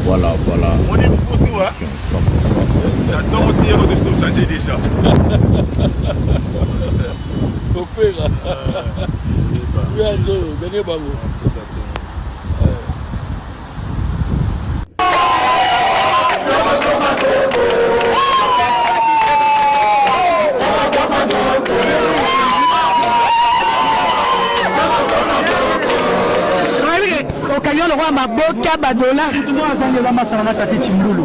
Voilà, voilà. On est pour tout, hein. 100%. J'adore mon tir de ce changer déjà. Opéra. Oui, Anzo, gagnez Babo. Okayo le roi maboka badola. Mutumwa zangela masana tati chimbulu.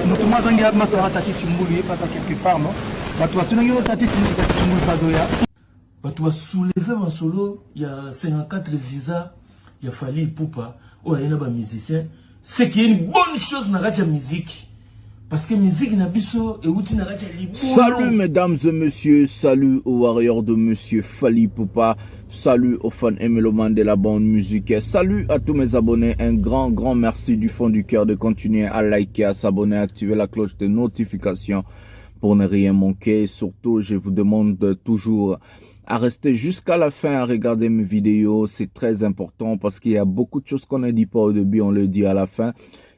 Mutumwa zangela masana tati chimbulu et pas quelque part non. Batu tunangelo tati chimbulu badoya. Batu soulever mon solo, il y a 54 visas, il y a Fally Ipupa, oh il y a des musiciens. C'est qui est une bonne chose dans la musique. Parce que musique n'a biso et outil n'a pas Salut mesdames et messieurs, salut aux warriors de monsieur Fally Ipupa, salut aux fans et mélomanes de la bande musique, salut à tous mes abonnés, un grand merci du fond du cœur de continuer à liker, à s'abonner, à activer la cloche de notification pour ne rien manquer. Surtout, je vous demande toujours à rester jusqu'à la fin, à regarder mes vidéos, c'est très important parce qu'il y a beaucoup de choses qu'on ne dit pas au début, on le dit à la fin.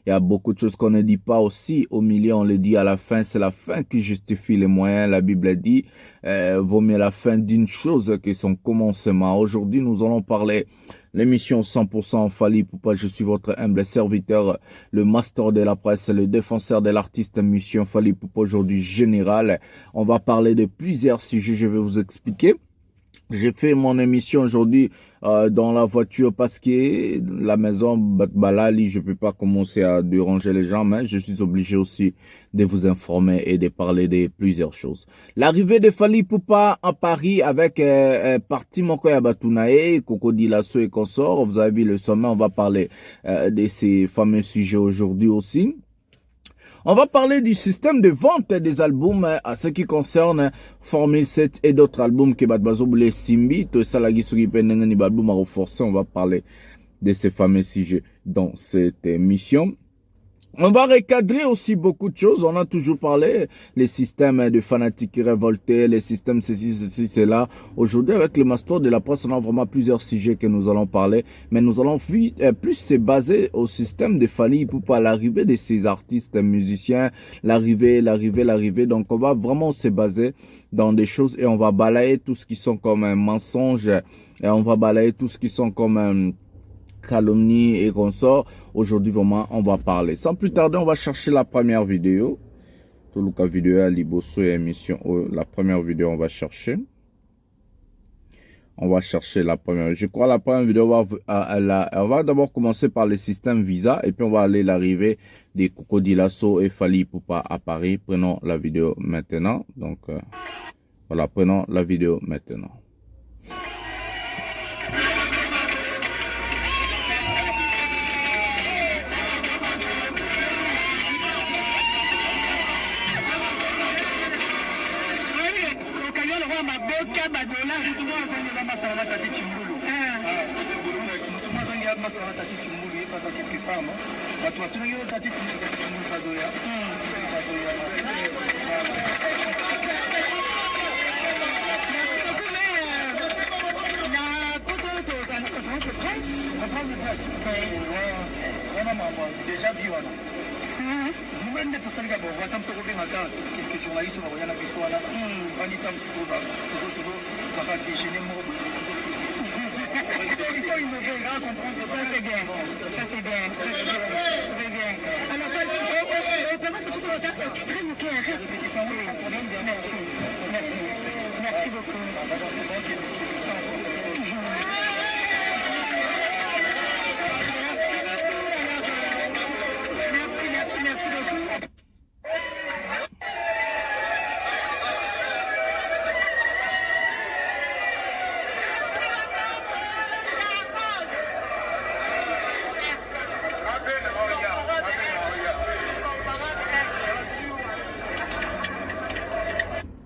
Il y a beaucoup de choses qu'on ne dit pas aussi au milieu, on le dit à la fin. C'est la fin qui justifie les moyens. La Bible dit, vaut mieux la fin d'une chose que son commencement. Aujourd'hui, nous allons parler l'émission 100% Fally Ipupa. Je suis votre humble serviteur, le master de la presse, le défenseur de l'artiste mission Fally Ipupa. Aujourd'hui, général. On va parler de plusieurs sujets, je vais vous expliquer. J'ai fait mon émission aujourd'hui dans la voiture parce que la maison Balali, je peux pas commencer à déranger les gens, mais je suis obligé aussi de vous informer et de parler de plusieurs choses. L'arrivée de Fally Ipupa à Paris avec Parti Mokoya Batunae, Cocody Lasso et consorts. Vous avez vu le sommet, on va parler de ces fameux sujets aujourd'hui aussi. On va parler du système de vente des albums à ce qui concerne Formule 7 et d'autres albums que Badbazoboulé Simbi, tout ça la gisuri penenga ni album à renforcer. On va parler de ces fameux sujets dans cette émission. On va recadrer aussi beaucoup de choses. On a toujours parlé les systèmes de fanatiques révoltés, les systèmes ceci, cela. Aujourd'hui, avec le master de la presse, on a vraiment plusieurs sujets que nous allons parler. Mais nous allons plus se baser au système de Fally Ipupa, l'arrivée de ces artistes musiciens, l'arrivée. Donc, on va vraiment se baser dans des choses et on va balayer tout ce qui sont comme un mensonge et on va balayer tout ce qui sont comme un calomnie et consorts. Aujourd'hui, vraiment, on va parler. Sans plus tarder, on va chercher la première vidéo. Tout le cas vidéo à Liboso et émission. La première vidéo, on va chercher. On va chercher la première. Je crois la première vidéo, on va d'abord commencer par les systèmes Visa et puis on va aller l'arrivée des Cocody Lasso et Fally Ipupa à Paris. Prenons la vidéo maintenant. Donc, voilà, prenons la vidéo maintenant. Déjà vu nous-mêmes nous sommes là pour voir tant que quelques journalistes on va y en a qui sont là on dit comme si tout va déjeuner il faut innover là comprendre ça c'est bien très bien alors vraiment que tu peux regarder c'est extrêmement clair merci beaucoup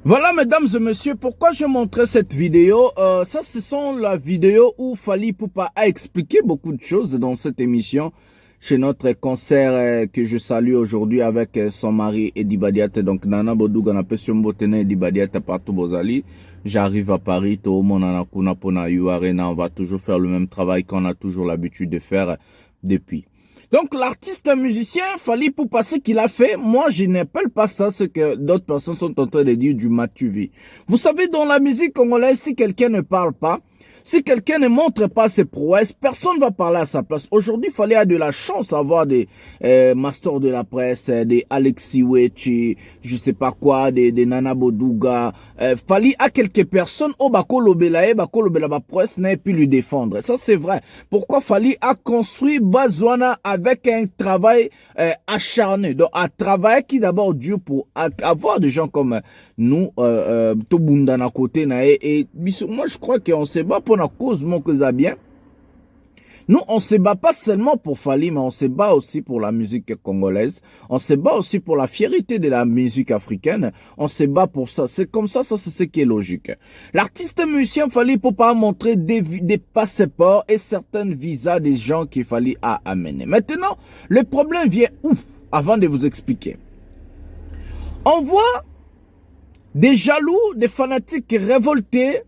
Voilà mesdames et messieurs, pourquoi je montrais cette vidéo. Ça ce sont la vidéo où Fally Ipupa a expliqué beaucoup de choses dans cette émission. Chez notre concert que je salue aujourd'hui avec son mari Edi Badiat. Donc Nana Bodouga na pesio mbotene Edi Badiat partout Bozali. J'arrive à Paris, tout le monde en a kuna pona Arena. On va toujours faire le même travail qu'on a toujours l'habitude de faire depuis. Donc l'artiste musicien, Fally Ipupa, ce qu'il a fait, moi je n'appelle pas ça ce que d'autres personnes sont en train de dire du matuvi. Vous savez, dans la musique congolaise, si quelqu'un ne parle pas, si quelqu'un ne montre pas ses prouesses, personne ne va parler à sa place. Aujourd'hui, Fally a de la chance d'avoir des masters de la presse, des Alexis Wechi, je sais pas quoi, des Nana Boduga. Fally a quelques personnes au Bakolo Belae, Bakolo Bela presse n'a pu lui défendre. Ça, c'est vrai. Pourquoi Fally a construit Bazwana avec un travail acharné. Donc, un travail qui d'abord dur pour avoir des gens comme nous, Tobundana côté, et moi, je crois qu'on se bat pour la cause, mon que ça bien. Nous, on se bat pas seulement pour Fally, mais on se bat aussi pour la musique congolaise. On se bat aussi pour la fierté de la musique africaine. On se bat pour ça. C'est comme ça, c'est ce qui est logique. L'artiste musicien Fally Ipupa a montré des passeports et certains visas des gens qu'il fallait amener. Maintenant, le problème vient où? Avant de vous expliquer. On voit des jaloux, des fanatiques révoltés,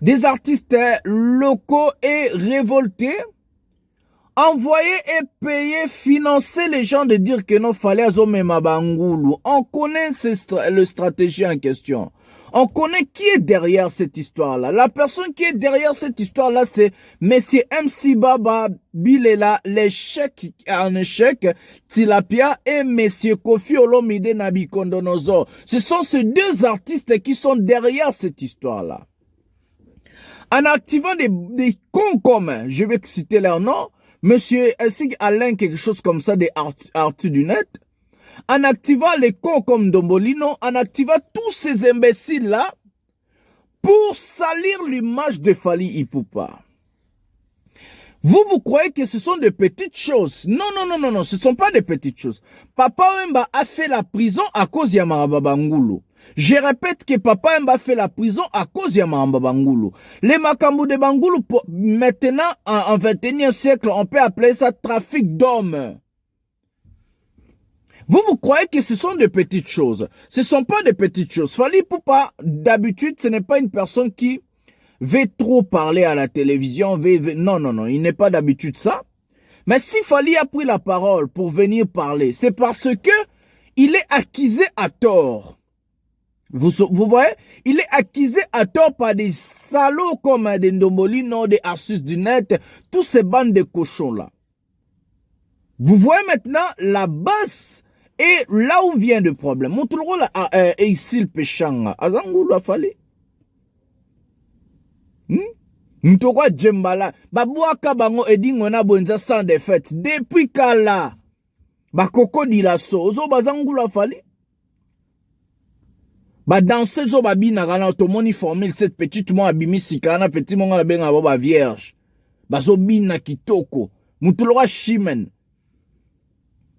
des artistes locaux et révoltés, envoyer et payer, financer les gens de dire que non, fallait azome mabangoulou. On connaît le stratégie en question. On connaît qui est derrière cette histoire-là. La personne qui est derrière cette histoire-là, c'est Monsieur MC Baba Bilela, l'échec en échec, Tilapia et Monsieur Kofi Olomide Nabikondonozo. Ce sont ces deux artistes qui sont derrière cette histoire-là. En activant des cons communs, je vais citer leur nom, Monsieur Essig Alain, quelque chose comme ça, des Arthur du Net, en activant les cons comme Dombolino, en activant tous ces imbéciles-là pour salir l'image de Fally Ipupa. Vous croyez que ce sont des petites choses? Non, ce ne sont pas des petites choses. Papa Wemba a fait la prison à cause de Yamaraba Bangoulou. Je répète que Papa Wemba a fait la prison à cause de Yamaraba Bangoulou. Les Makambu de Bangoulou, maintenant, en 21e siècle, on peut appeler ça trafic d'hommes. Vous croyez que ce sont des petites choses. Ce ne sont pas des petites choses. Fally Ipupa, d'habitude, ce n'est pas une personne qui veut trop parler à la télévision. Non, il n'est pas d'habitude ça. Mais si Fally a pris la parole pour venir parler, c'est parce que il est accusé à tort. Vous voyez, il est accusé à tort par des salauds comme des Ndombolino, des Arsus du Net, tous ces bandes de cochons-là. Vous voyez maintenant la base et là où vient le problème. Mon tour est ici le péchanga. Azangoulou a fallu. Ntokwa Djembala. Babouaka bango edi ngona bonza sans défaite. Depuis kala. Bakoko di la so. Ozo bazangoulou a fallu. Ba danser zo babi na gana automoni formule cette petite mo abimi sikana petit mo ngala benga ba vierge. Bazo bina kitoko. Mutulwa shimen.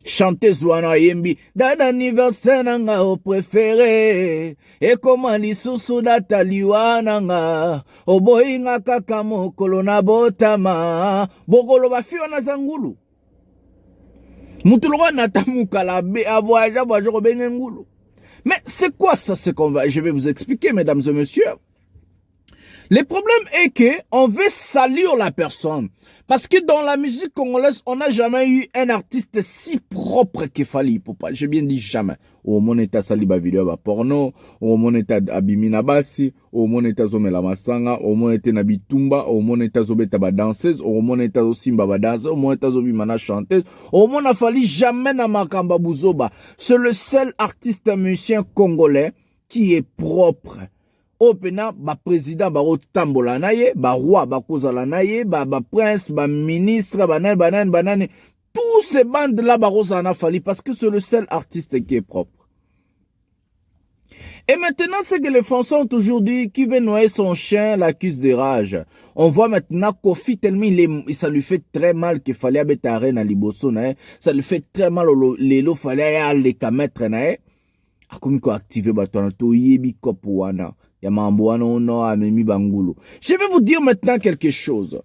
Chanter Zouana Yembi, dada anniversaire nanga au préféré, et comment lisusu data liwana nga, oboinga kaka mokolo na botama, bokolo ba fiona na zangulu. Mutulwa natamuka la be avoyaja voyager bengengulu. Mais c'est quoi ça ce qu'on va, je vais vous expliquer mesdames et messieurs. Le problème est que on veut salir la personne. Parce que dans la musique congolaise, on n'a jamais eu un artiste si propre que Fally Ipupa. J'ai bien dit jamais. Au mon état saliba vidéo ba porno, au mon état abimina basi, au mon état zomela masanga, au mon état nabitumba, au mon état zobeta ba danseuse, au mon état zosimba ba danseuse, au mon état zobimana chanteuse, au mon a Fally jamais na makamba buzoba. C'est le seul artiste musicien congolais qui est propre. Opena ba président ba rotambola naye, ba roi ba kozala naye, ba prince, ba ministre, banane, tous ces bandes là ba rozana Fally parce que c'est le seul artiste qui est propre. Et maintenant, c'est que les Français ont toujours dit qui veut noyer son chien l'accuse de rage. On voit maintenant Kofi tellement ça lui fait très mal qu'il fallait abetare na liboso naye, ça lui fait très mal lelo fallait aller kametre naye. Akomi ko activer batona to yebi kopwana. Je vais vous dire maintenant quelque chose.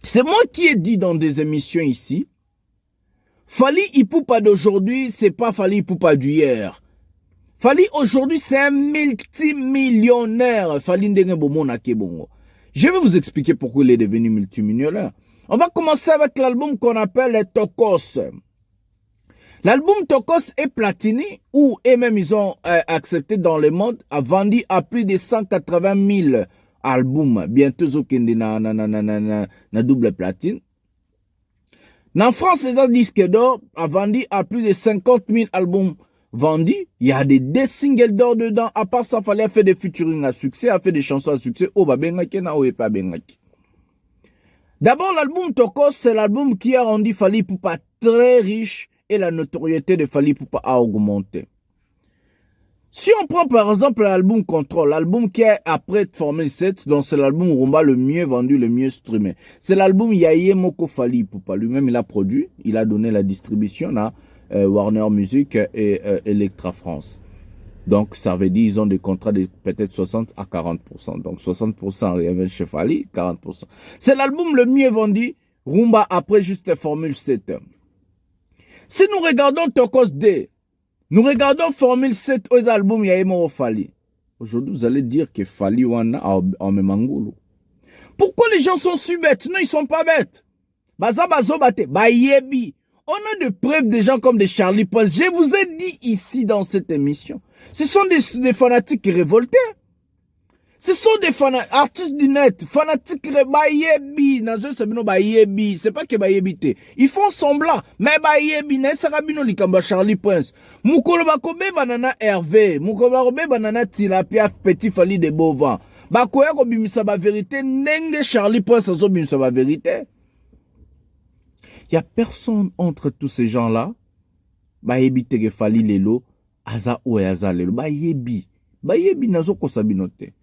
C'est moi qui ai dit dans des émissions ici. Fally Ipupa d'aujourd'hui, c'est pas Fally Ipupa d'hier. Fally aujourd'hui, c'est un multimillionnaire. Fally Ndenge Bomo na Kebongo. Je vais vous expliquer pourquoi il est devenu multimillionnaire. On va commencer avec l'album qu'on appelle Tokos. L'album Tokos est platiné, ou et même ils ont accepté dans le monde, a vendu à plus de 180 000 albums. Bientôt, ils na double platine. En France, les disques d'or a vendu à plus de 50 000 albums vendus. Il y a des singles d'or dedans. À part ça, il fallait faire des featuring à succès, a fait des chansons à succès. Oh, bah, bengaki na ou pas bengaki. D'abord, l'album Tokos, c'est l'album qui a rendu Fally Ipupa très riche et la notoriété de Fally Ipupa a augmenté. Si on prend par exemple l'album Control, l'album qui est après Formule 7, donc c'est l'album Rumba le mieux vendu, le mieux streamé. C'est l'album Yaye Moko Fally Ipupa. Lui-même, il a produit, il a donné la distribution à Warner Music et Electra France. Donc, ça veut dire qu'ils ont des contrats de peut-être 60 à 40%. Donc, 60% revient chez Fally, 40%. C'est l'album le mieux vendu, Rumba après juste Formule 7. Si nous regardons Tokos D, nous regardons Formule 7 aux albums Yaemo Fally. Aujourd'hui, vous allez dire que Fally wana en Memangulu. Pourquoi les gens sont si bêtes? Non, ils sont pas bêtes. Baza bazo bate, ba yebi. On a de preuves de gens comme des Charlie Prince. Je vous ai dit ici dans cette émission. Ce sont des fanatiques révoltés. Ce sont des artistes du net, fanatiques bayebi, c'est pas que bayebi te. Ils font semblant, mais bayebi na sarabino likamba Charlie Prince. Mukolo bakobe banana Hervé, mukolo bakobe banana Tilapia Petit Fally de Beauvant. Bakoya ko bimisa ba vérité, nenge Charlie Prince azo bimisa ba vérité. Il y a personne entre tous ces gens-là. Bayebi te Fally lelo, aza ou aza lelo, bayebi nazo ko sabinote.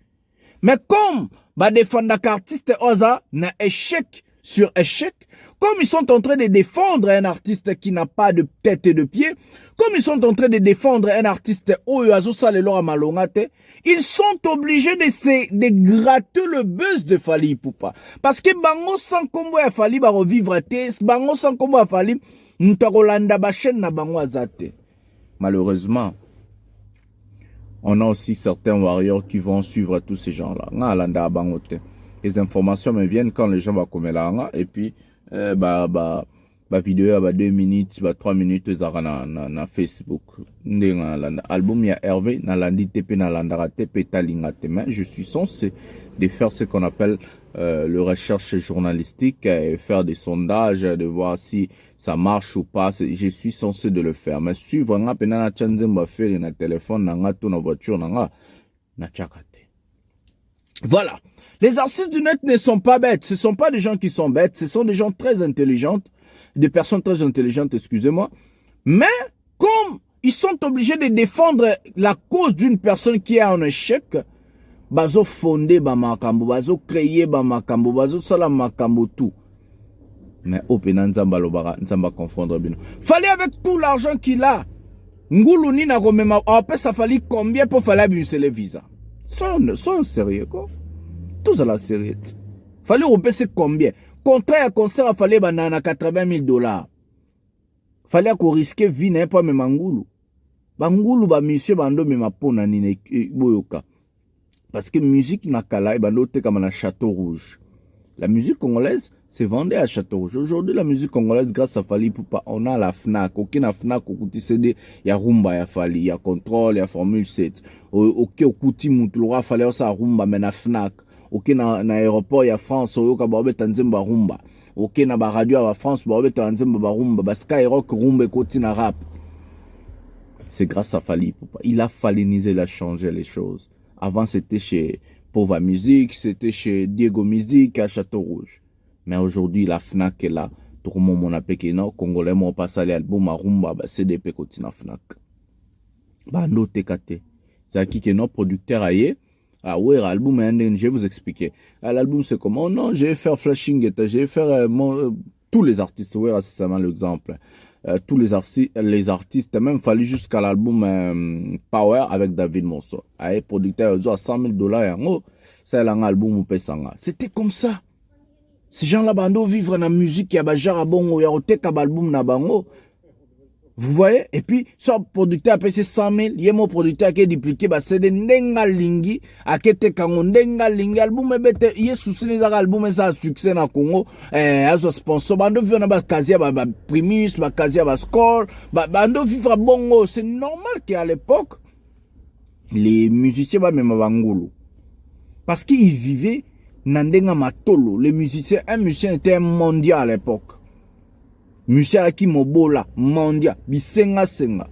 Mais comme défendre artiste Oza n'a échec sur échec, comme ils sont en train de défendre un artiste qui n'a pas de tête et de pied, comme ils sont en train de défendre un artiste Oyazo Salelora Malongate, ils sont obligés de gratter le buzz de Fally Ipupa. Parce que bango sans combo ya Fally ba revivre te, bango sans combo ya Fally ntakolanda ba chaîne na bango azate. Malheureusement, on a aussi certains warriors qui vont suivre tous ces gens-là. Les informations me viennent quand les gens vont comme là, et puis, vidéo, 2 minutes, 3 minutes, na Facebook. Album, il y a Hervé, na landi tepe, na landara tepe, talingate. Mais je suis censé de faire ce qu'on appelle le recherche journalistique, et faire des sondages, de voir si ça marche ou pas. Je suis censé de le faire. Mais suivre nga pena na chanzemba faire na téléphone na nga to na voiture na nga na chakate. Voilà. Les artistes du net ne sont pas bêtes. Ce ne sont pas des gens qui sont bêtes. Ce sont des gens très intelligents. Des personnes très intelligentes, excusez-moi. Mais comme ils sont obligés de défendre la cause d'une personne qui est en échec, bazo fondé ba makambo, bazo créer ba makambo, bazo sala makambo tout. Mais au pena nzamba lobara, nzamba confondre bino. Fallait avec tout l'argent qu'il a, ngulu ni na romema, après ça fallait combien pour faire les visas? Soyons sérieux quoi. Tous à la sérieux. Fallait repasser combien? Contrat à concert, il fallait banana 80 000 $. Fallait qu'on risque vie n'est pas même ngulu. Bangulu ba monsieur bando me mapona ni boyoka. Parce que musique na kala et bando te comme na Château Rouge. La musique congolaise, c'est vendu à Château Rouge. Aujourd'hui, la musique congolaise, grâce à Fally Ipupa, on a la FNAC. Aucun FNAC, au Kouti CD, il y a Rumba, il y a Fally, il y a Control, il y a Formule 7. Au Kouti Moutloura, Fally, il y a Rumba, mais na FNAC. Na aéroport, il y a France, au Kababe Tanzemba Rumba. Na radio, à France, Babe Tanzemba Rumba. Skyrock, Rumba, Kouti na rap. C'est grâce à Fally Ipupa. Il a fallinisé, il a changé les choses. Avant, c'était chez Pova Musique, c'était chez Diego Musique à Château Rouge. Mais aujourd'hui, la FNAC est là. Tout le monde a péqué, non? Congolais, mon passe à l'album, à Rumba, CDP, continue à FNAC. Bando TKT. C'est qui que nos producteurs aillent. Ah ouais, l'album, je vais vous expliquer. L'album, c'est comment? Oh non, je vais faire Flashing, je vais faire tous les artistes. Ouais, c'est seulement l'exemple. Tous les artistes, même fallu jusqu'à l'album Power avec David Monso. Aïe, producteur, ils ont 100 000 $. C'est l'album ou Pesanga. C'était comme ça. Ces gens-là, bando vivre dans la musique, il y a genre bon, il y a un album na bango. Vous voyez? Et puis, soit producteur a payé 100 000, il y a mon producteur qui est dupliqué, bah, c'est des Ndenga Lingi, à Kete Kango, Ndenga Lingi, album, il y a souci, les albums, ça a succès dans le Congo, azo sponsor, bando vivre dans Kazia, bah, Primus, bah, Kazia, bah, Score, bah, bando vivre bongo. C'est normal qu'à l'époque, les musiciens, bah, même à Bangolo. Parce qu'ils vivaient dans Ndenga Matolo. Les musiciens, un musicien était mondial à l'époque. Musicien qui mobola, mondial, bisenga senga.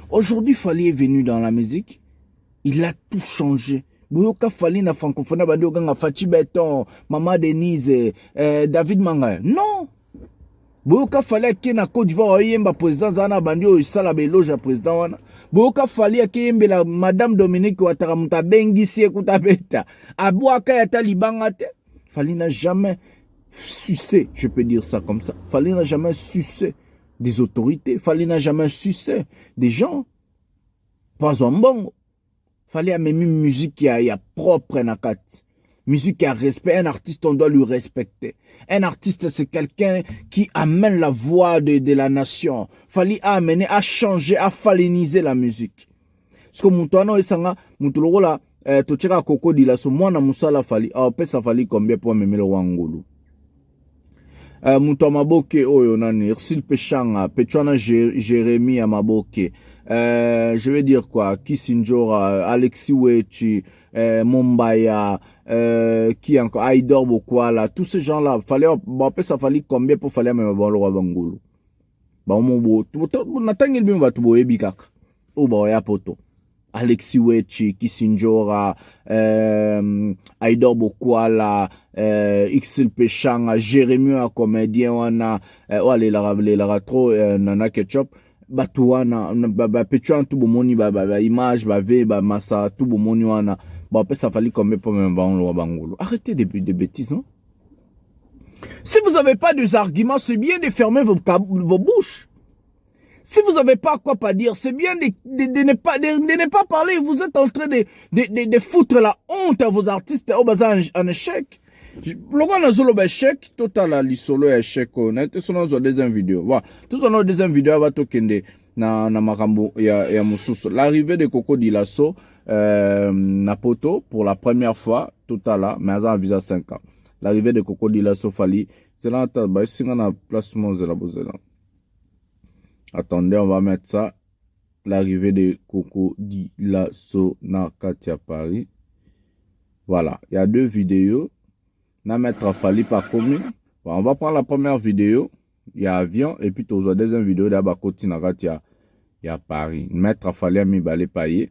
Aujourd'hui, Fally est venu dans la musique. Il a tout changé. Boyoka Fally na francophonie, bandi oganga Fachi Beton, Mama Denise, David Manga. Non! Boyoka Fally qui na Côte d'Ivoire, yemba président zana bandi o sala beloge à président wana. Boyoka Fally qui yembe la Madame Dominique Ouattara muta bengisi ekuta beta. Abouaka yata libanga te. Fally n'a jamais sucé, je peux dire ça comme ça. Fally n'a jamais sucé des autorités. Fally n'a jamais sucé des gens. Pas en bon. Fally a même une musique qui a propre nakat. Musique qui a respect. Un artiste, on doit lui respecter. Un artiste, c'est quelqu'un qui amène la voix de la nation. Fally a amené, a changé, a fallénisé la musique. Parce que Moutouano et Sanga, Moutoulo là, Tochera Koko dit là, ce mois na Moussala Fally. Ah, peut ça Fally combien pour me le Wangolo. Muto Maboke oyo nani Ursil Pechanga Pechuana Jérémy à Maboke, je vais dire quoi, Kisinjora, Alexis Wechi, Mombaya, qui encore, Aïdor Bokwala, tous ces gens là, fallait, bon, après ça fallait combien pour fallait même bon le roi Bangolo. Bah, mon beau, n'attendez bien, va tout beau, ebikak. Oh, bah, ya poto. Alexis Wechi, Kisinjora, Aïdor Bokwala, Xil Pechanga, Jérémy a comédien, wana, les lara trop, nana ketchup, batouana, Pechuan tout bomoni, image, ve, massa, tout bomoni, wana, bah, après ça fallait combien pour me bangolo. Arrêtez des bêtises, non? Si vous n'avez pas des arguments, c'est bien de fermer vos bouches. Si vous n'avez pas quoi pas dire, c'est bien de ne pas parler. Vous êtes en train de foutre la honte à vos artistes au bazar en échec. Le gars n'a pas échec, total à l'isolo échec. On a été sur notre deuxième vidéo. Voilà. Tout sur notre deuxième vidéo, va tokende na makambo ya mususu. L'arrivée de Coco Dilasso, na poto pour la première fois, total à, mais à un visa 5 ans. L'arrivée de Coco Dilasso Fally, c'est là, bah, c'est là, placement de la bozela. Attendez, on va mettre ça. L'arrivée de Coco Dilasso na Katia Paris. Voilà. Il y a deux vidéos. Na mettre Fally par commune. Bon, on va prendre la première vidéo. Il y a avion. Et puis, la deuxième vidéo, d'abord, Koti na Katia. Il y a Paris. Mettre Fally à mi balé payer.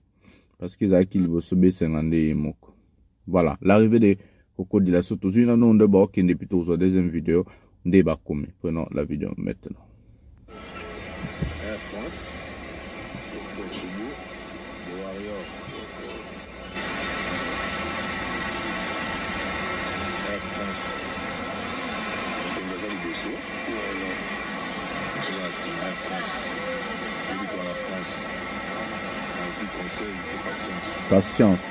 Parce qu'ils ont qu'il va se baisser en moko. Voilà. L'arrivée de Coco Dilasso. Tous une annonce de bord qui depuis la deuxième vidéo. Débat commun. Prenons la vidéo maintenant. Air France, Portugal, the Warrior. Air France, on a des vaisseaux. Je suis assis, Air France. Je vis dans la France. Un petit conseil de patience. Patience.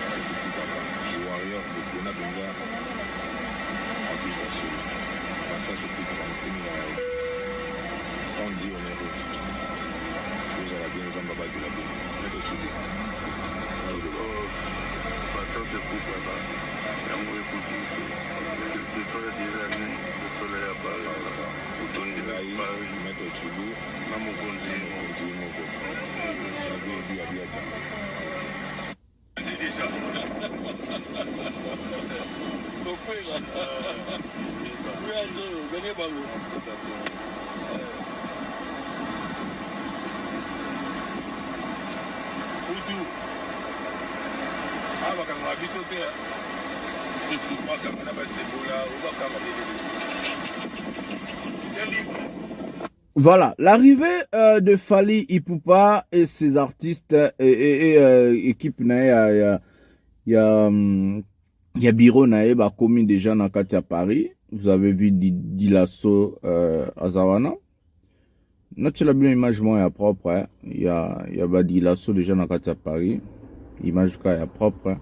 Ça, c'est Futaka. Le Warrior, le Kona Benza, artiste national. Ça, c'est plus grand. Sans dire on est heureux. Vous allez bien, ça va pas de la bonne. Mais de tout. Ça, c'est fou, papa. Il y a un mauvais coup de feu. Le soleil déjà venu, le soleil apparaît. Pour ton Paris, mettre au Tchoulou. Dans mon continent. Continue mon gars. J'avais dit à Biaka. Déjà. Oudou. Ah, bakanga biso te. Bakanga na basebola, bakanga Voilà, l'arrivée de Fally Ipupa et ses artistes et équipe il y a Biro Nae bah commis déjà dans Katia Paris. Vous avez vu Dilasso à Zawana. Naturellement bien image moi propre hein. Il y a bah Dilasso déjà dans Katia Paris. Image est propre. Hein.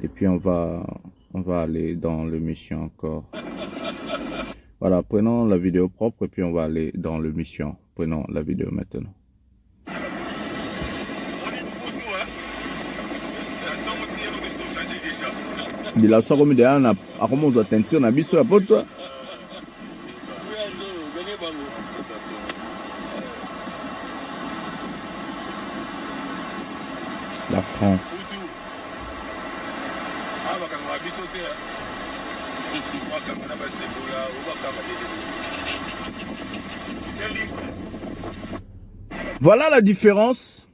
Et puis on va aller dans l'émission encore. Voilà, prenons la vidéo propre et puis on va aller dans l'émission. Prenons la vidéo maintenant. Il a sorti de là, à comment vous attendez, on a vu sur la porte. La France. Voilà la différence.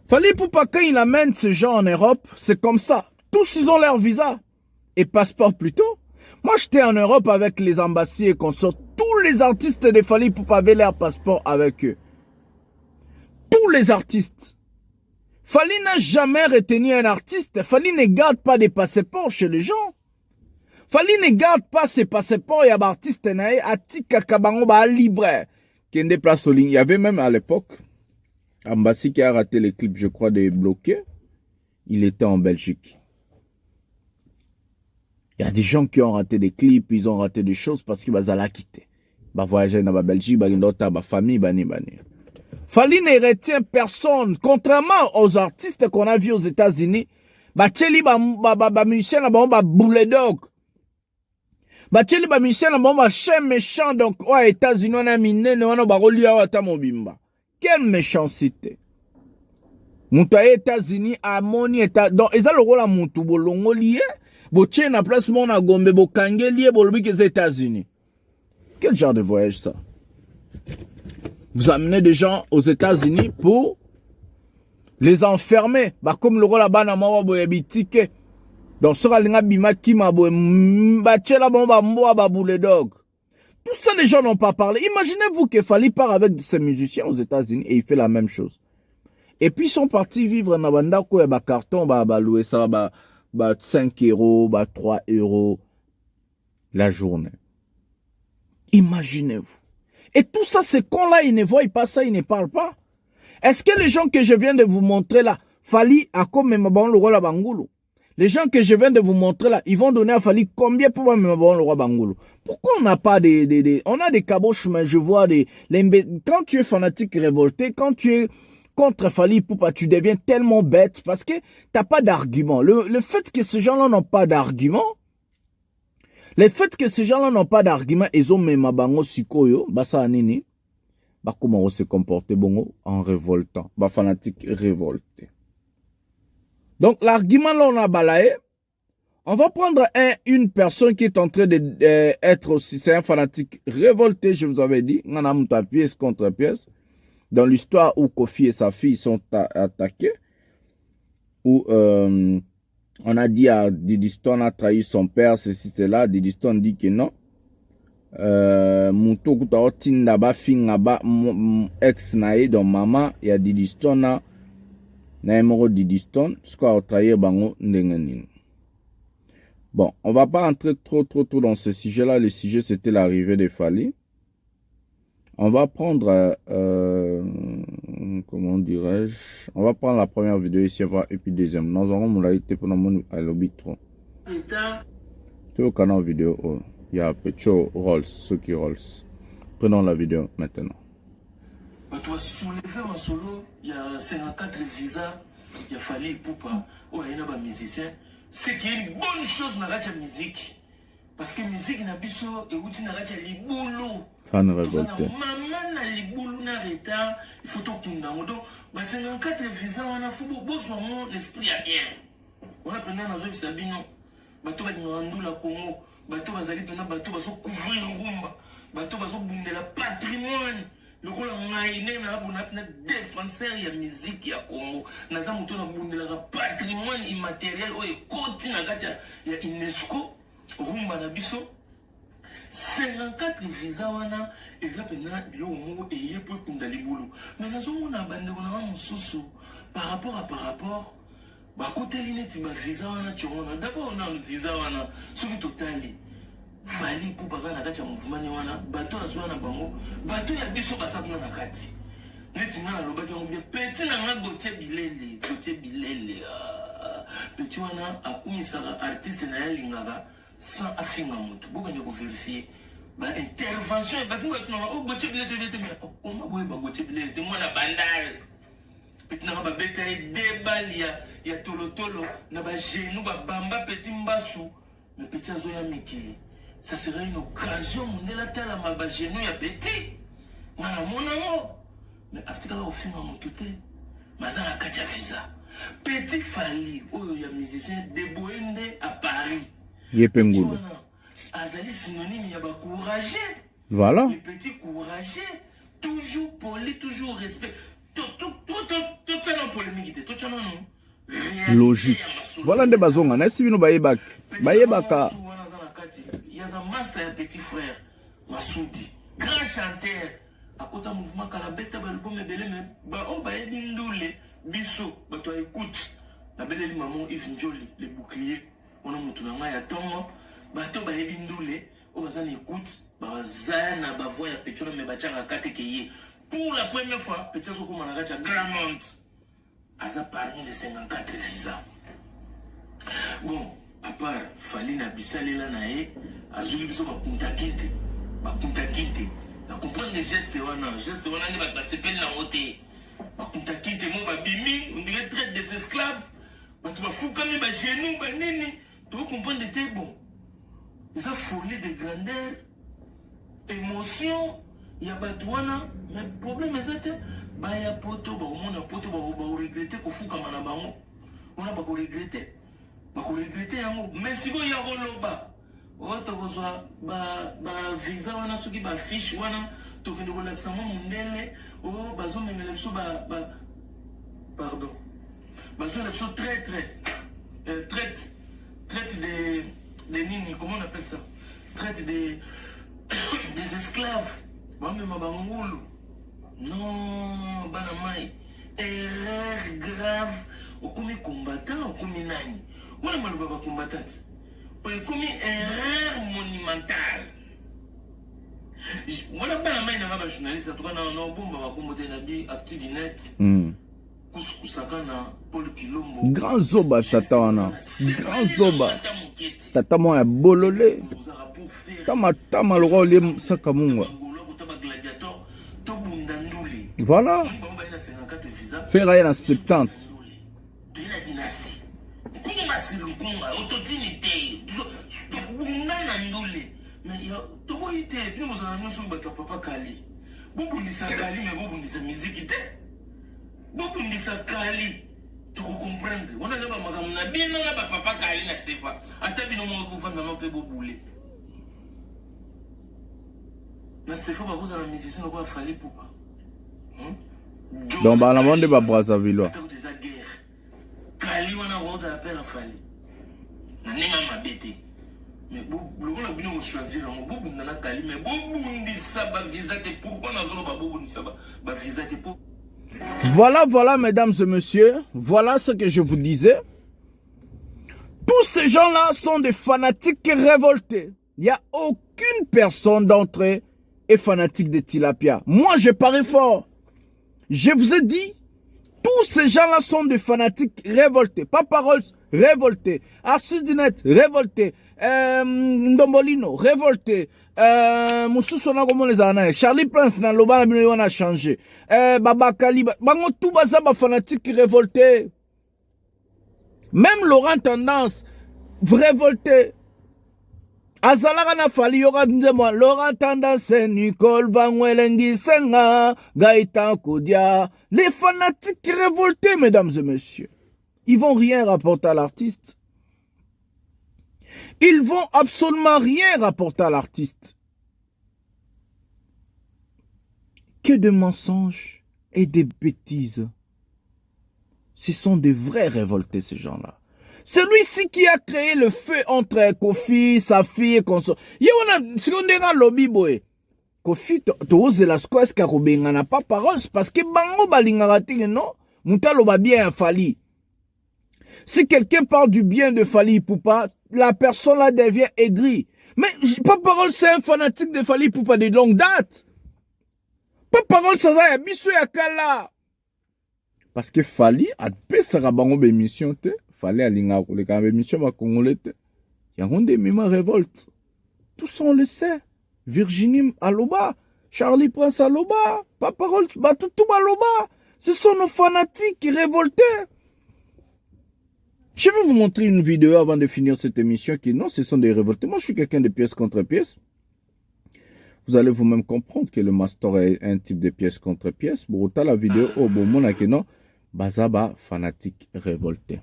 Fally Ipupa, quand il amène ces gens en Europe, c'est comme ça. Tous, ils ont leur visa et passeport plutôt. Moi, j'étais en Europe avec les ambassades et consorts. Tous les artistes de Fally Ipupa avaient leur passeport avec eux. Tous les artistes. Fally n'a jamais retenu un artiste. Fally ne garde pas des passeports chez les gens. Fally ne garde pas ses passeports. Il y a des artistes libre. Il y avait même à l'époque Ambassi qui a raté les clips, je crois, des bloqués. Il était en Belgique. Il y a des gens qui ont raté des clips, ils ont raté des choses parce qu'ils ont quitté. Ils ont voyagé dans la Belgique, ils ont dans la famille. Fally ne retient personne, contrairement aux artistes qu'on a vus aux États-Unis. Bacheli musicien na boule dog. Bacheli musicien na chien méchant donc aux États-Unis on a miné on a barolia wata mobimba. Quelle méchanceté. Mutu aux États-Unis a moni état donc eza lokola mutu bolongo lié botie na place mona gombe bokange lié bolobi que les États-Unis. Quel genre de voyage ça? Vous amenez des gens aux États-Unis pour les enfermer. Bah, comme le rôle là-bas, na mawa boyabitike. Donc, sera l'inga bima kima boy, bachela bomba mboa baboule dog. Tout ça, les gens n'ont pas parlé. Imaginez-vous que Fally part avec ses musiciens aux États-Unis et il fait la même chose. Et puis, ils sont partis vivre dans banda quoi, bah, carton, bah, louer ça, bah, 5 €, bah, 3 € la journée. Imaginez-vous. Et tout ça, ces cons-là, ils ne voient pas ça, ils ne parlent pas. Est-ce que les gens que je viens de vous montrer là, Fally a comme le roi la Bangoulou? Les gens que je viens de vous montrer là, ils vont donner à Fally combien pour le roi Bangoulou? Pourquoi on n'a pas on a des caboches, mais je vois quand tu es fanatique révolté, quand tu es contre Fally Ipupa, tu deviens tellement bête parce que t'as pas d'argument. Le fait que ces gens-là n'ont pas d'argument, le fait que ces gens-là n'ont pas d'argument, ils ont même bango sikoyo, basa nini, bah comment on se comporter bongo en révoltant, bah fanatique révolté. Donc l'argument là on a balayé. On va prendre une personne qui est en train d'être aussi, c'est un fanatique révolté, je vous avais dit, on a monté pièce contre pièce. Dans l'histoire où Kofi et sa fille sont attaqués, où on a dit à Diddy Stone a trahi son père, ceci, cela. Diddy Stone dit que non. Mouto kuta tinda ba finga ba ex nae donc maman et à Diddy Stone na numéro Diddy Stone ce qu'on a trahi bango ndengenin. Bon, on va pas entrer trop dans ce sujet-là. Le sujet c'était l'arrivée de Fally. On va prendre comment dirais-je, on va prendre la première vidéo ici et puis deuxième. Nous aurons mon été pour nous à l'obitron. Tu au canal vidéo, il y a Pecho Rolls, ceux qui Rolls. Prenons la vidéo maintenant. Tu as soulevé en solo, il y a 54 visas, il y a Fally Ipupa, il y a des musiciens. C'est qui est une bonne chose dans la musique. Parce que la musique n'a pas de libolo. Fan révolté. Maman na libolo na retard, il faut tout comprendre. Donc, 54 visas, on a fait besoin l'esprit à bien. On a pendant dans les Sabino, bateau va nous la Congo, bateau va aller dans bateau va se couvrir rumba, bateau va se bounder la patrimoine. Le rôle en maïné na bonapna défenseur ya musique ya Congo. Na za muto na bounder la patrimoine immatériel o e koti na gacha ya UNESCO. Rumba na biso 54 visa wana ezapena bilongo eye po kunda libulu mais nazomona bandeko na mususu par rapport ba koteli neti ba visa wana chongona d'abord na visa wana soki totali Fally Ipupa na kati ya mouvement wana bato azwa na bango bato ya biso basakuna na kati neti na lobaki ngo bien petit na nga gotie bilele petit wana akumisaka artiste na ya lingaka sans affinga mutu boko nyoko vérifier intervention bato bato o goche bilete bilete mais on m'a boye ba goche bilete moi na bandal petit na ba beta debal ya tolotolo na ba genou ba bamba petit mbasu mais petit azo ya miki ça serait une occasion monela tala ma ba genou ya petit na monango mais aftika la ofima motuté mazala kacha visa petit Fally oyo ya musicien deboende à Paris Yepengulu azali synonyme ya ba courageux. Voilà. Les petits courageux, toujours poli, toujours respect. Tout fait non polémique, tout ça non. Logique. Voilà des bazonga. N'est-ce pas nous bayebak? Bayebaka. Il y a un master un petit frère, Massoudi, grand chanteur. À côté mouvement Kalabeta, l'album est belé, mais on va y bindoule, biso, bah toi écoute. La belle maman Yves Njoli, les boucliers. On a monté dans la tongo, bah toi bah y bindoule. On va écoute, bazana bavoya petro me bachaka kate pour la première fois petro soko managacha Gramont aza parmi les 54 visas. Bon, à part Fally na bisalela na ye azuli biso bakunta kinte na comprendre les gestes wana ne ba sepel na moté bakunta kinte mo babimi on dirait traite des esclaves batu bafuka me ba genou ba nini tu comprendre était bon. Ils ont folie de grandeur, émotion, il y a batouana, mais le problème c'est que il y a poto, on a poto, on regretter qu'on fout comme un abango, on a pas regretter, mais si vous y a roloba, on a besoin visa, on a ce qui va fiche, on a tout qui nous relaxe mon mondele, oh bazon mais les choses pardon, bazon les choses traite des nini, comment on appelle ça? Traite des esclaves. Non, banamai. Erreur grave. Au commis combattant, au commis nani. On a mal au combattant. On a commis erreur monumentale. On a pas la main d'un journaliste, en tout cas, on a un bon combattant d'habit, actu du net. Grand zoba tata wana. Grand zoba. Tata mo ya bolole. Tama le roi le sakamunga. Voilà. Faire rien en 70. Beaucoup de ça Kali, tu comprends? On a d'abord ma bien non là papa Kali na Sefa. Ata bino mo ko fanda no pe boboulé. Na Sefa ba ko za na musicien ko Fally Ipupa. Donc ba la monde ba Brazzaville. Kali wana ko za appel Fally. Na ninga mabete. Mais bobo na bino choisir ngo bobo na Kali mais bobo ndisa ba visa te pourquoi na zolo ba bobo ndisa ba visa te pour. Voilà, mesdames et messieurs, voilà ce que je vous disais. Tous ces gens-là sont des fanatiques révoltés. Il n'y a aucune personne d'entre eux est fanatique de Tilapia. Moi, je parie fort. Je vous ai dit, tous ces gens-là sont des fanatiques révoltés. Papa Rolls, révolté. Arsus Dinet, révolté. Ndombolino, révolté. Moussousona, comment les a Charlie Prince, dans l'Oba, on a changé. Baba Kaliba, bango tout baza ba fanatique révolté. Même Laurent Tendance, révolté. Azalaga na Fally yoga nzemo Laurent Tendance, Nicole Vangwelengi Senga, Gaëtan Kodia. Les fanatiques révoltés, mesdames et messieurs. Ils vont rien rapporter à l'artiste. Ils vont absolument rien rapporter à l'artiste. Que de mensonges et de bêtises. Ce sont des vrais révoltés, ces gens-là. Celui-ci qui a créé le feu entre Kofi, sa fille et consort. Kofi, tu la squash karubenga n'a pas parole parce que bango balingarating non, mutalo ba bien Fally. Si quelqu'un parle du bien de Fally Ipupa, la personne là devient aigrie. Mais pas parole, c'est un fanatique de Fally Ipupa de longue date. Pas parole, ça y a biso ya kala. Parce que Fally a pesa bango émission te. Fally alinga ko le émission ba congolais te. Yango de mima révolte. Tout ça on le sait. Virginie Aloba, Charlie Prince Aloba, Papa Roll, Batutu Aloba. Ce sont nos fanatiques révoltés. Je vais vous montrer une vidéo avant de finir cette émission qui, non, ce sont des révoltés. Moi, je suis quelqu'un de pièce contre pièce. Vous allez vous-même comprendre que le master est un type de pièce contre pièce. Pour la vidéo, au bon moment, Bazaba, fanatique révolté.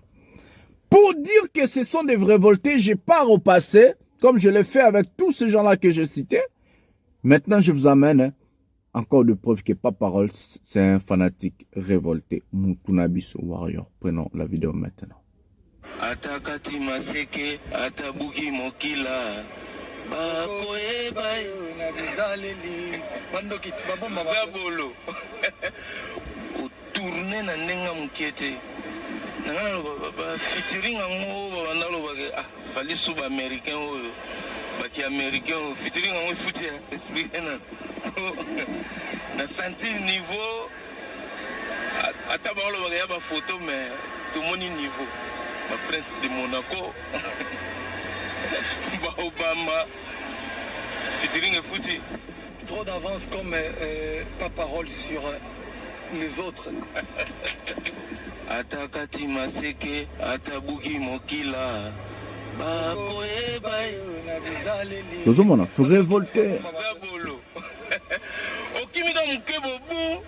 Pour dire que ce sont des révoltés, je pars au passé, comme je l'ai fait avec tous ces gens-là que j'ai cités. Maintenant, je vous amène encore de preuves que Papa Rolls, c'est un fanatique révolté. Mutunabiso Warrior. Prenons la vidéo maintenant. Atakati maseke, atabuki mokila. Zabolo. Tourner na nenga mukete. Nangana ba featuring ngo ba ndalo ba fali sub américain oyo. Baki américain featuring ngo futi expliquer na senti niveau ata ba lo ba ya ba photo mais tout mon niveau. Ma prince de Monaco. Ba Obama featuring fouti. Trop d'avance comme Papa Roll sur les autres. Atakati maseke, atabuki mokila. Bakoye bay. Nous sommes révoltés. Zabolo. Okimika mukebo bu.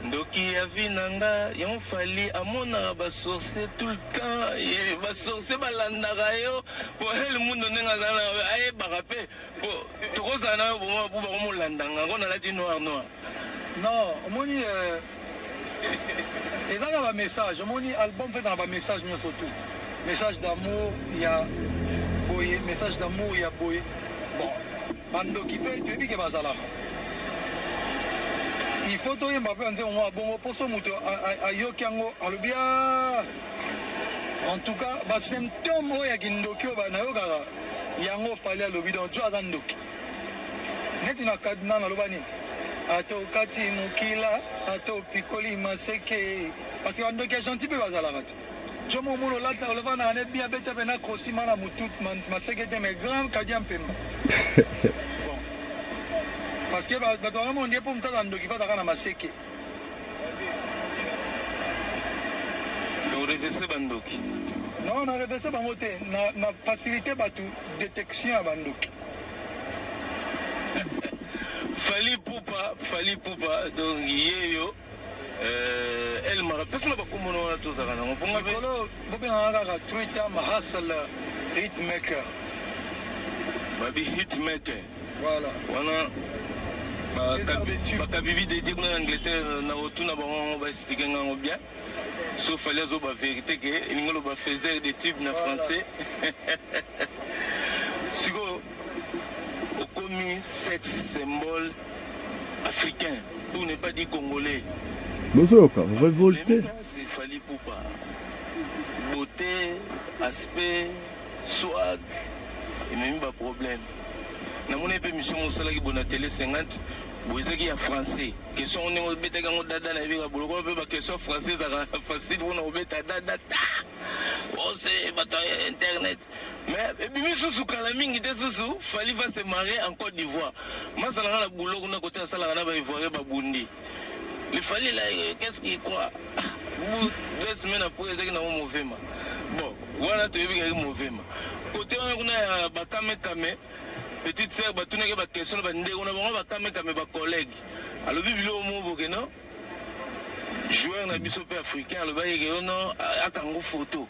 Ndoki ya vinanga yon fali amona ba sorcier tout le temps et ba sorcier balandaka yo pour el mundo nenga zana aye barape pour tokoza na bo ba ko landanga ngona la di noir noir. Non, omoni et là ba message, omoni album fait dans ba message mais surtout. Message d'amour, il y a boye, message d'amour, il y a boye. Bon, bandoki pe tu dis que bazala. Il faut que tu en tout cas, les symptômes de Gindokyo, il y a un fallait à l'obédience de Joadandoki. Net na kadna na lobani. Ato kati mukila, ato pikoli maseke. Parce que Andoki est gentil, peu bazala. Je m'en moule là, le van a bien bête à crossi mana mutut maseke de mes grands kadiam pemba. Parce que on dit pour me faire qui va dans la maseke. On reverse bandoki. Non, on a reversé bandoki. On a facilité la détection à bandoki. Fali poupa donc yeyo elle m'a personne pas comment on a tout ça là. Bon ben on a Twitter Mahasal hitmaker. Babi hitmaker. Voilà. Voilà. Bakabivi de dire en Angleterre na otuna ba expliquer ngango bien. Sauf fallait zo ba vérité que il ba faisait des tubes na français. Sigo okomi sexe symbole africain pour ne pas dire congolais. Bozoka, révolté. C'est Fali Poupa. Beauté, aspect, swag, et même pas problème. Na mon épée mission mosala ki bona télé 50 boisaki ya français question on est beta kango dada na vika boloko pe ba question français za facile on a beta dada ta oh c'est bato internet mais bimi susu kala mingi te susu fali va se marier en Côte d'Ivoire masala na bouloko na côté sala na ba ivoirien ba bundi le fali là qu'est-ce qui quoi 2 semaines après ezaki na mauvais ma bon voilà tu yebi ka mauvais ma côté on a ba kame petite sœur batunaki ba question ba ndeko na bango ba kame ba collègue alors bibilo mo boke non joueur na biso pe africain alors ba yeke non akango photo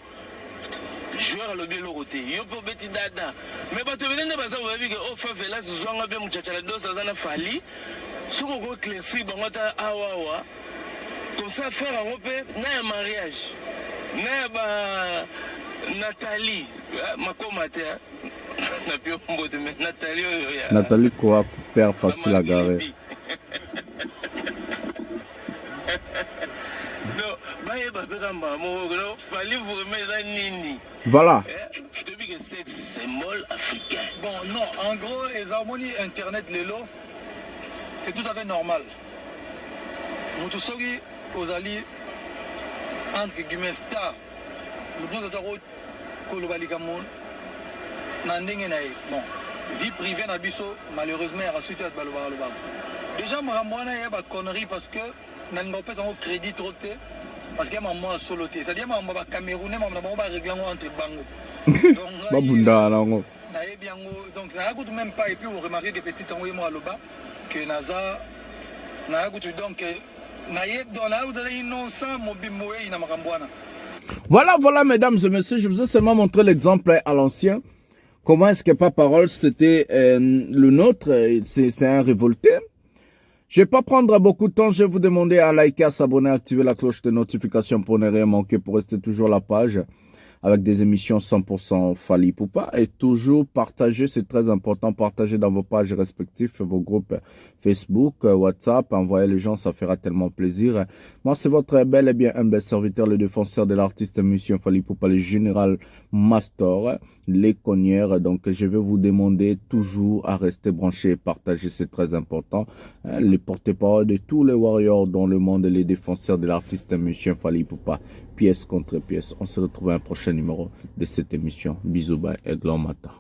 joueur alobi eloko te yo mpo beti dada mais bato ebele nde baza boyebi ke o favela sizwanga mpe muchachala dos aza na fali soki okoéclaircir bango ata awawa comme ça faire yango mpe na ya mariage na ya ba Nathalie makoma te Nathalie quoi père facile à garer. Voilà. Bon, non, en gros, les harmonies Internet, c'est tout à fait normal. Nous sommes aux alliés, entre guillemets, star. Nous sommes bon, vie privée na biso malheureusement ya rasuite ya balobaka lobaka déjà makambo wana ya ba connerie parce que nalinga kopesa yango crédit trop te parce que ya makambo ya solo te c'est-à-dire makambo ya bacamerounais makambo na bango barégla yango entre bango babunda nango nayebi yango donc naya kutu même pas et puis vous remarquez que petit yango ye mo aloba que naza naya kutu donc nayebi donc naya kutu innocent mobimbo ei na makambo wana. Voilà, mesdames et messieurs, je vous ai seulement montré l'exemple à l'ancien. Comment est-ce que pas parole, c'était le nôtre, c'est un révolté. Je vais pas prendre beaucoup de temps, je vais vous demander à liker, à s'abonner, à activer la cloche de notification pour ne rien manquer, pour rester toujours la page avec des émissions 100% Fally Ipupa et toujours partager, c'est très important, partager dans vos pages respectives, vos groupes Facebook, WhatsApp, envoyer les gens, ça fera tellement plaisir. Moi, c'est votre bel et bien humble serviteur, le défenseur de l'artiste Monsieur Fally Ipupa, le général Mastor, les connières. Donc, je vais vous demander toujours à rester branché et partager, c'est très important. Les porte-parole de tous les warriors dans le monde et les défenseurs de l'artiste Monsieur Fally Ipupa, pièce contre pièce. On se retrouve à un prochain numéro de cette émission. Bisous, bye et grand matin.